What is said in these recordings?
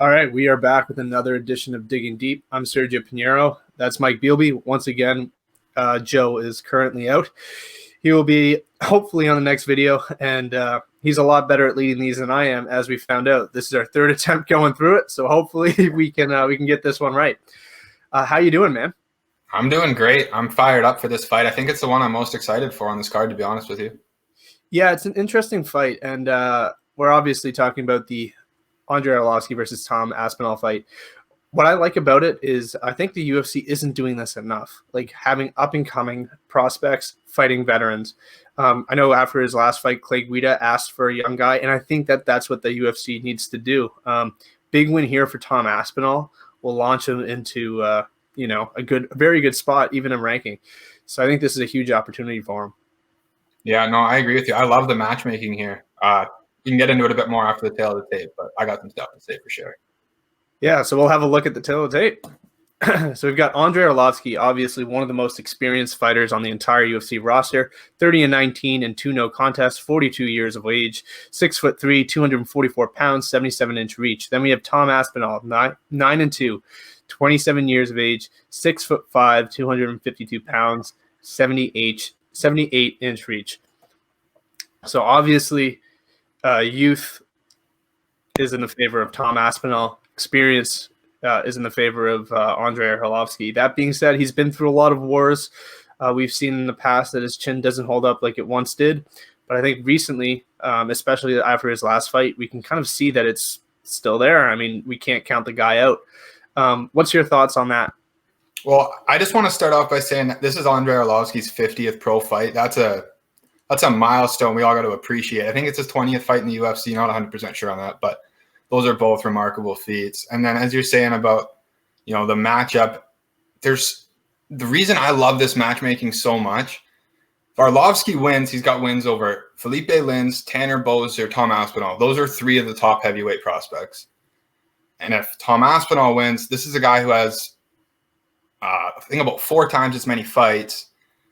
All right, we are back with another edition of Digging Deep. I'm Sergio Pinheiro. That's Mike Bealby. Once again, Joe is currently out. He will be hopefully on the next video, and he's a lot better at leading these than I am, as we found out. This is our third attempt going through it, so hopefully we can get this one right. How you doing, man? I'm doing great. I'm fired up for this fight. I think it's the one I'm most excited for on this card, to be honest with you. Yeah, it's an interesting fight, and we're obviously talking about the Andrei Arlovski versus Tom Aspinall fight. What I like about it is I think the UFC isn't doing this enough, like having up-and-coming prospects fighting veterans. I know after his last fight, Clay Guida asked for a young guy, and I think that's what the UFC needs to do. Big win here for Tom Aspinall will launch him into a very good spot, even in ranking. So I think this is a huge opportunity for him. Yeah, no, I agree with you. I love the matchmaking here. You can get into it a bit more after the tail of the tape, but I got some stuff to say for sure. Yeah, so we'll have a look at the tail of the tape. So we've got Andrei Arlovski, obviously one of the most experienced fighters on the entire UFC roster, 30-19 and 2 no contests, 42 years of age, 6'3", 244 pounds, 77-inch reach. Then we have Tom Aspinall, 9-2, 27 years of age, 6'5", 252 pounds, 78-inch reach. So obviously, youth is in the favor of Tom Aspinall. Experience is in the favor of Andrei Arlovski. That being said, he's been through a lot of wars. We've seen in the past that his chin doesn't hold up like it once did. But I think recently, especially after his last fight, we can kind of see that it's still there. I mean, we can't count the guy out. What's your thoughts on that? Well, I just want to start off by saying that this is Andrei Arlovski's 50th pro fight. That's a milestone we all got to appreciate. I think it's his 20th fight in the UFC. Not 100% sure on that, but those are both remarkable feats. And then as you're saying about, the matchup, there's the reason I love this matchmaking so much. If Arlovski wins, he's got wins over Felipe Lins, Tanner Boser, Tom Aspinall. Those are 3 of the top heavyweight prospects. And if Tom Aspinall wins, this is a guy who has, I think, about 4 times as many fights.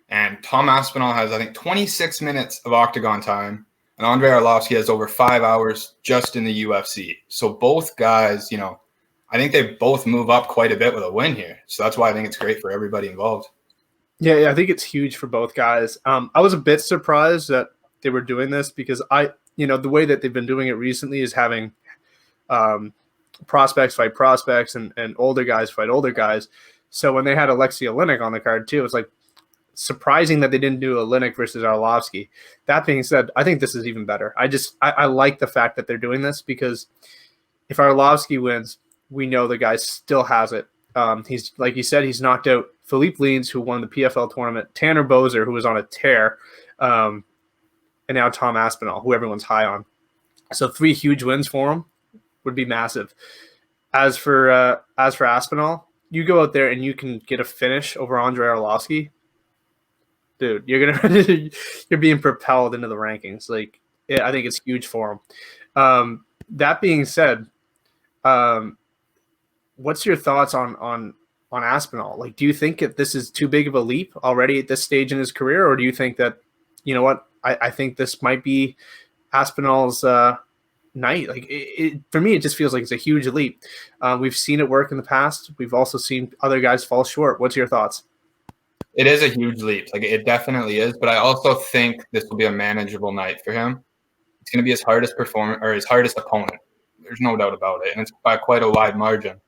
And Tom Aspinall has, I think, 26 minutes of octagon time. And Andrei Arlovski has over 5 hours just in the UFC. So both guys, I think they both move up quite a bit with a win here. So that's why I think it's great for everybody involved. Yeah, I think it's huge for both guys. I was a bit surprised that they were doing this because the way that they've been doing it recently is having prospects fight prospects and older guys fight older guys. So when they had Alexei Oleinik on the card too, it's like surprising that they didn't do Oleinik versus Arlovski. That being said, I think this is even better. I like the fact that they're doing this because if Arlovski wins, we know the guy still has it. He's, like you said, he's knocked out Philippe Lins, who won the PFL tournament, Tanner Boser, who was on a tear, and now Tom Aspinall, who everyone's high on. So 3 huge wins for him would be massive. As for Aspinall, you go out there and you can get a finish over Andrei Arlovski, dude, you're being propelled into the rankings. Like, I think it's huge for him. That being said, what's your thoughts on Aspinall? Like, do you think that this is too big of a leap already at this stage in his career, or do you think that, I think this might be Aspinall's night? Like, for me, it just feels like it's a huge leap. We've seen it work in the past. We've also seen other guys fall short. What's your thoughts? It is a huge leap. Like, it definitely is. But I also think this will be a manageable night for him. It's going to be his hardest opponent. There's no doubt about it. And it's by quite a wide margin.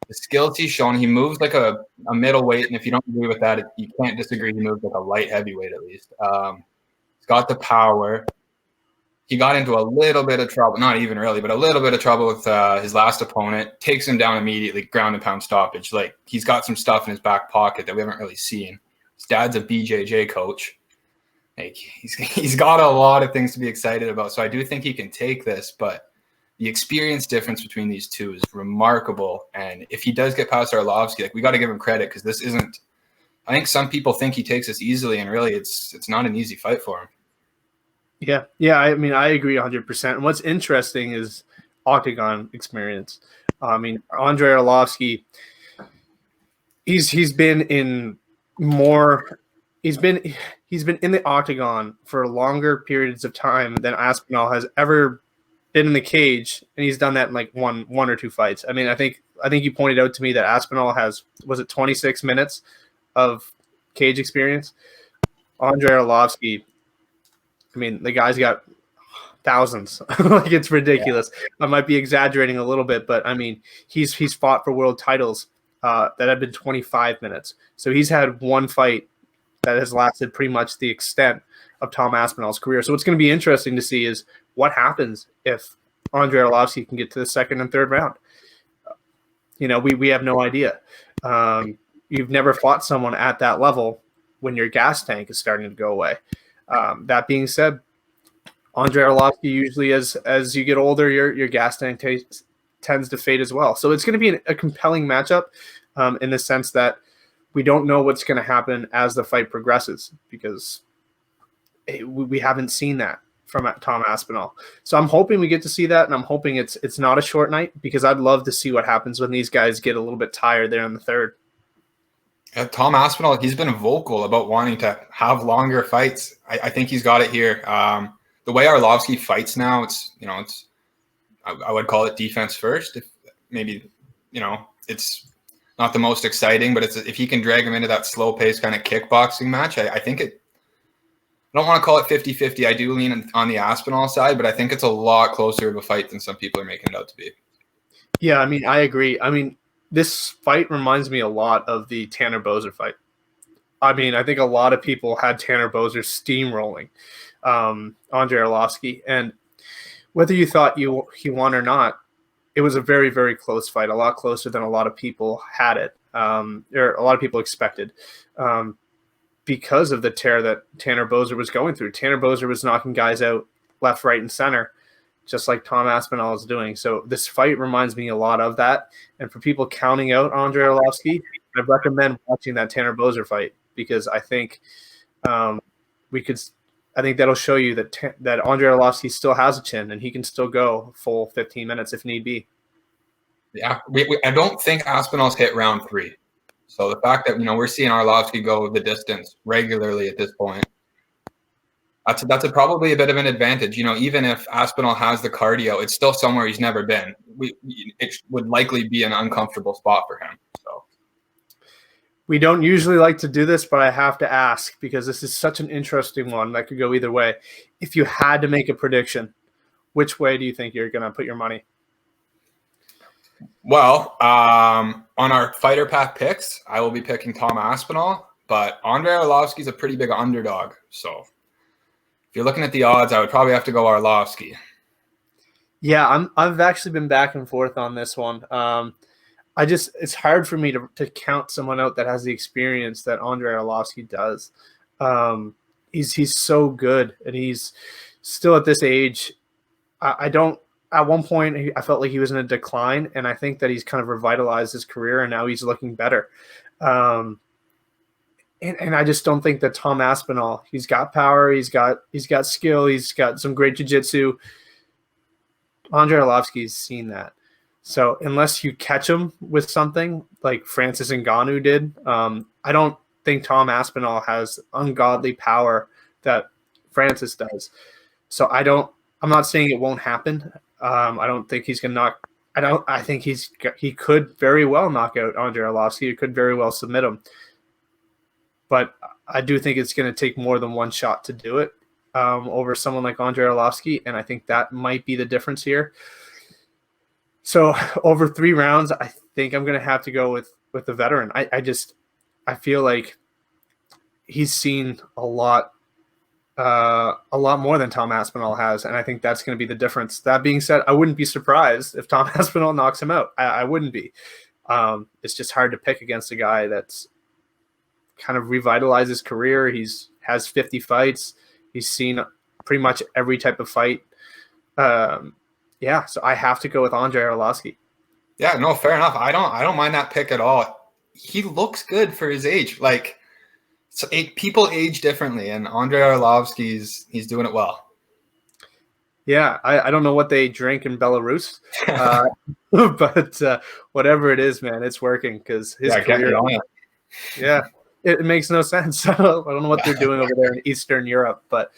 The skills he's shown, he moves like a middleweight. And if you don't agree with that, you can't disagree. He moves like a light heavyweight at least. He's got the power. He got into a little bit of trouble, not even really, but a little bit of trouble with his last opponent. Takes him down immediately, ground and pound stoppage. Like, he's got some stuff in his back pocket that we haven't really seen. His dad's a BJJ coach. Like, he's got a lot of things to be excited about. So I do think he can take this, but the experience difference between these two is remarkable. And if he does get past Arlovski, like, we got to give him credit because this isn't. I think some people think he takes this easily, and really, it's not an easy fight for him. Yeah. I mean, I agree 100%. And what's interesting is octagon experience. I mean, Andrei Arlovski, he's been in more. He's been in the octagon for longer periods of time than Aspinall has ever been in the cage, and he's done that in like one or two fights. I mean, I think you pointed out to me that Aspinall has, was it 26 minutes of cage experience? Andrei Arlovski, I mean, the guy's got thousands. Like, it's ridiculous. I might be exaggerating a little bit, but I mean, he's fought for world titles that have been 25 minutes. So he's had one fight that has lasted pretty much the extent of Tom Aspinall's career. So what's going to be interesting to see is what happens if Andrei Arlovski can get to the second and third round. We have no idea. You've never fought someone at that level when your gas tank is starting to go away. That being said, Andrei Arlovski usually, as you get older, your gas tank tends to fade as well. So it's going to be a compelling matchup in the sense that we don't know what's going to happen as the fight progresses, because we haven't seen that from Tom Aspinall. So I'm hoping we get to see that, and I'm hoping it's not a short night, because I'd love to see what happens when these guys get a little bit tired there in the third. Tom Aspinall, he's been vocal about wanting to have longer fights. I think he's got it here. The way Arlovski fights now, I would call it defense first. If maybe, it's not the most exciting, but if he can drag him into that slow pace kind of kickboxing match, I think I don't want to call it 50-50. I do lean on the Aspinall side, but I think it's a lot closer of a fight than some people are making it out to be. Yeah, I mean, I agree. I mean, this fight reminds me a lot of the Tanner Boser fight. I mean, I think a lot of people had Tanner Boser steamrolling Andrei Arlovski, and whether you thought he won or not, it was a very, very close fight, a lot closer than a lot of people had it, or a lot of people expected, because of the tear that Tanner Boser was going through. Tanner Boser was knocking guys out left, right, and center, just like Tom Aspinall is doing. So this fight reminds me a lot of that. And for people counting out Andrei Arlovski, I recommend watching that Tanner Boser fight, because I think I think that'll show you that Andrei Arlovski still has a chin, and he can still go full 15 minutes if need be. Yeah, I don't think Aspinall's hit round 3. So the fact that we're seeing Arlovski go the distance regularly at this point, that's probably a bit of an advantage. Even if Aspinall has the cardio, it's still somewhere he's never been. It would likely be an uncomfortable spot for him. So we don't usually like to do this, but I have to ask, because this is such an interesting one that could go either way. If you had to make a prediction, which way do you think you're going to put your money? Well, on our Fighter Path picks, I will be picking Tom Aspinall, but Andrei Arlovski is a pretty big underdog. So if you're looking at the odds, I would probably have to go Arlovski. Yeah, I've actually been back and forth on this one. It's hard for me to count someone out that has the experience that Andrei Arlovski does. He's so good, and he's still at this age. At one point, I felt like he was in a decline, and I think that he's kind of revitalized his career, and now he's looking better. And I just don't think that Tom Aspinall, he's got power, he's got skill, he's got some great jiu-jitsu. Andrei Arlovski's seen that. So unless you catch him with something like Francis Ngannou did, I don't think Tom Aspinall has ungodly power that Francis does. So I'm not saying it won't happen. I don't think he's going to knock. I think he could very well knock out Andrei Arlovski. He could very well submit him. But I do think it's going to take more than one shot to do it over someone like Andrei Arlovski, and I think that might be the difference here. So over 3 rounds, I think I'm going to have to go with the veteran. I feel like he's seen a lot more than Tom Aspinall has, and I think that's going to be the difference. That being said, I wouldn't be surprised if Tom Aspinall knocks him out. I wouldn't be. It's just hard to pick against a guy that's kind of revitalized his career. Has 50 fights. He's seen pretty much every type of fight. So I have to go with Andrei Arlovski. Yeah, no, fair enough. I don't mind that pick at all. He looks good for his age. People age differently, and Andrei Arlovski's he's doing it well. Yeah, I don't know what they drink in Belarus, but whatever it is, man, it's working because his career. Yeah, it makes no sense. I don't know what they're doing over there in Eastern Europe, but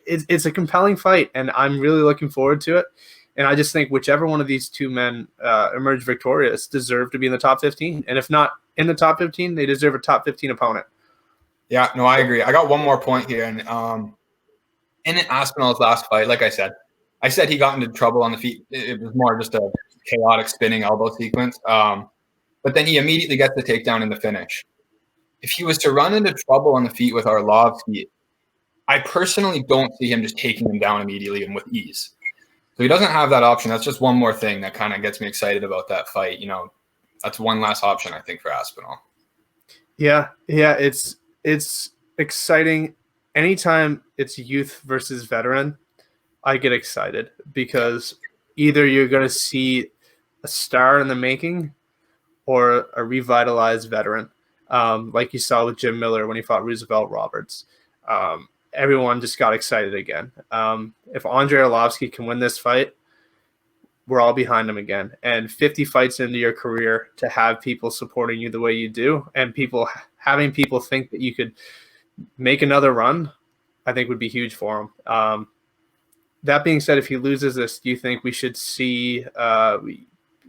it's a compelling fight, and I'm really looking forward to it. And I just think whichever one of these two men emerge victorious deserve to be in the top 15. And if not in the top 15, they deserve a top 15 opponent. Yeah, no, I agree. I got one more point here. And in Aspinall's last fight, like I said he got into trouble on the feet. It was more just a chaotic spinning elbow sequence. But then he immediately gets the takedown in the finish. If he was to run into trouble on the feet with Arlovski, I personally don't see him just taking him down immediately and with ease. So he doesn't have that option. That's just one more thing that kind of gets me excited about that fight. You know, that's one last option, I think, for Aspinall. Yeah, it's exciting. Anytime it's youth versus veteran, I get excited because either you're going to see a star in the making or a revitalized veteran, like you saw with Jim Miller when he fought Roosevelt Roberts. Everyone just got excited again. If Andrei Arlovski can win this fight, we're all behind him again. And 50 fights into your career to have people supporting you the way you do, and having people think that you could make another run, I think would be huge for him. That being said, if he loses this, do you think we should see?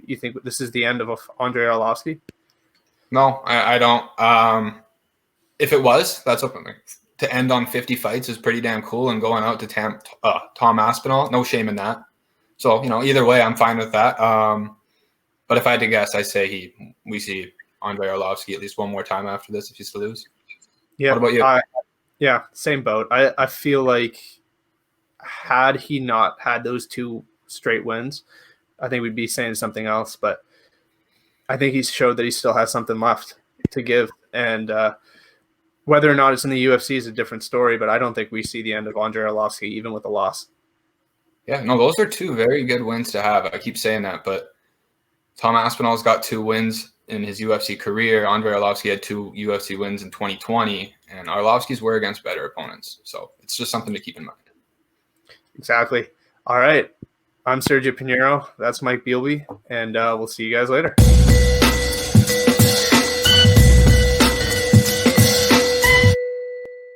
You think this is the end of Andrei Arlovski? No, I don't. If it was, that's something. To end on 50 fights is pretty damn cool, and going out to Tom Aspinall, no shame in that. So, you know, either way, I'm fine with that. But if I had to guess, I say we see Andrei Arlovski at least one more time after this if he's to lose. Yeah. What about you? Yeah, same boat. I feel like had he not had those 2 straight wins, I think we'd be saying something else. But I think he's showed that he still has something left to give. And whether or not it's in the UFC is a different story, but I don't think we see the end of Andrei Arlovski, even with a loss. Yeah, no, those are 2 very good wins to have. I keep saying that, but Tom Aspinall's got 2 wins in his UFC career. Andrei Arlovski had 2 UFC wins in 2020, and Arlovski's were against better opponents. So it's just something to keep in mind. Exactly. All right. I'm Sergio Pinheiro. That's Mike Bealby, and we'll see you guys later.